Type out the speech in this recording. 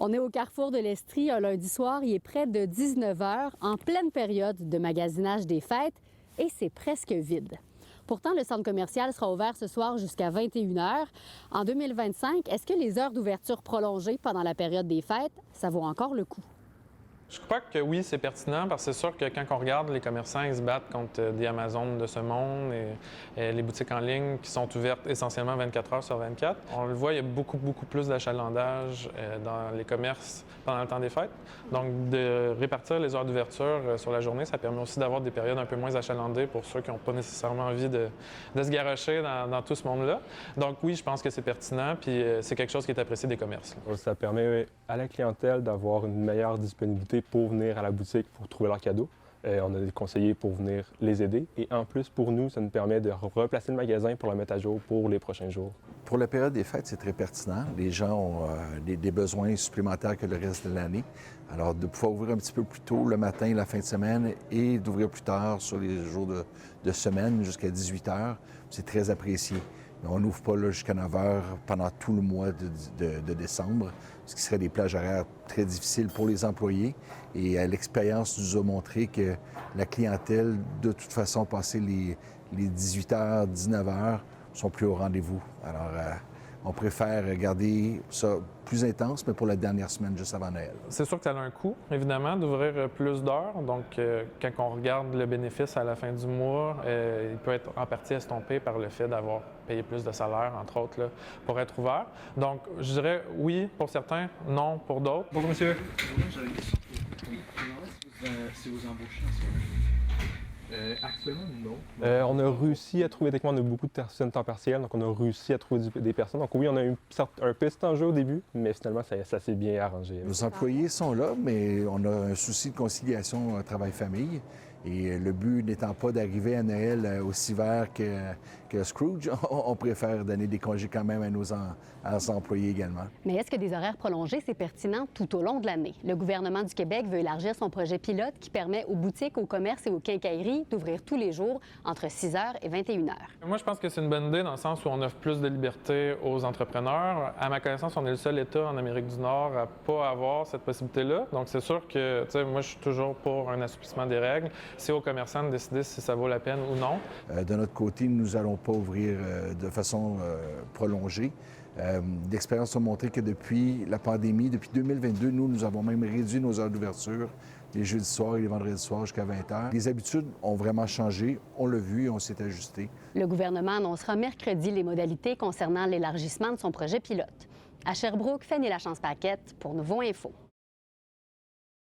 On est au carrefour de l'Estrie un lundi soir. Il est près de 19 h, en pleine période de magasinage des fêtes, et c'est presque vide. Pourtant, le centre commercial sera ouvert ce soir jusqu'à 21 h. En 2025, est-ce que les heures d'ouverture prolongées pendant la période des fêtes, ça vaut encore le coup? Je crois que oui, c'est pertinent parce que c'est sûr que quand on regarde les commerçants, ils se battent contre des Amazones de ce monde et les boutiques en ligne qui sont ouvertes essentiellement 24 heures sur 24. On le voit, il y a beaucoup plus d'achalandage dans les commerces pendant le temps des fêtes. Donc, de répartir les heures d'ouverture sur la journée, ça permet aussi d'avoir des périodes un peu moins achalandées pour ceux qui n'ont pas nécessairement envie de se garrocher dans tout ce monde-là. Donc oui, je pense que c'est pertinent, puis c'est quelque chose qui est apprécié des commerces. Ça permet à la clientèle d'avoir une meilleure disponibilité pour venir à la boutique pour trouver leurs cadeaux. On a des conseillers pour venir les aider. Et en plus, pour nous, ça nous permet de replacer le magasin pour le mettre à jour pour les prochains jours. Pour la période des fêtes, c'est très pertinent. Les gens ont des besoins supplémentaires que le reste de l'année. Alors, de pouvoir ouvrir un petit peu plus tôt le matin, la fin de semaine, et d'ouvrir plus tard sur les jours de semaine jusqu'à 18 h, c'est très apprécié. Mais on n'ouvre pas jusqu'à 9 h pendant tout le mois de décembre, ce qui serait des plages horaires très difficiles pour les employés. Et l'expérience nous a montré que la clientèle, de toute façon, passé les 18 h, 19 h, sont plus au rendez-vous. Alors, on préfère garder ça plus intense, mais pour la dernière semaine, juste avant Noël. C'est sûr que ça a un coût, évidemment, d'ouvrir plus d'heures. Donc, quand on regarde le bénéfice à la fin du mois, il peut être en partie estompé par le fait d'avoir payé plus de salaire, entre autres, là, pour être ouvert. Donc, je dirais oui pour certains, non pour d'autres. Bonjour, monsieur. J'avais une question pour vous. Oui, je me demandais si vous embauchez en ce moment. Actuellement, non. On a réussi à trouver, techniquement, on a beaucoup de personnes temps partiel, donc on a réussi à trouver des personnes. Donc oui, on a eu un piste en jeu au début, mais finalement, ça s'est bien arrangé. Nos employés sont là, mais on a un souci de conciliation travail-famille. Et le but n'étant pas d'arriver à Noël aussi vert que Scrooge, on préfère donner des congés quand même à nos employés également. Mais est-ce que des horaires prolongés, c'est pertinent tout au long de l'année? Le gouvernement du Québec veut élargir son projet pilote qui permet aux boutiques, aux commerces et aux quincailleries d'ouvrir tous les jours entre 6 h et 21 h. Moi, je pense que c'est une bonne idée dans le sens où on offre plus de liberté aux entrepreneurs. À ma connaissance, on est le seul État en Amérique du Nord à pas avoir cette possibilité-là. Donc, c'est sûr que, tu sais, moi, je suis toujours pour un assouplissement des règles. C'est aux commerçants de décider si ça vaut la peine ou non. De notre côté, nous n'allons pas ouvrir de façon prolongée. L'expérience a montré que depuis la pandémie, depuis 2022, nous avons même réduit nos heures d'ouverture les jeudis soirs et les vendredis soirs jusqu'à 20 h. Les habitudes ont vraiment changé. On l'a vu et on s'est ajusté. Le gouvernement annoncera mercredi les modalités concernant l'élargissement de son projet pilote. À Sherbrooke, Fanny Lachance-Paquette pour Nouveau Info.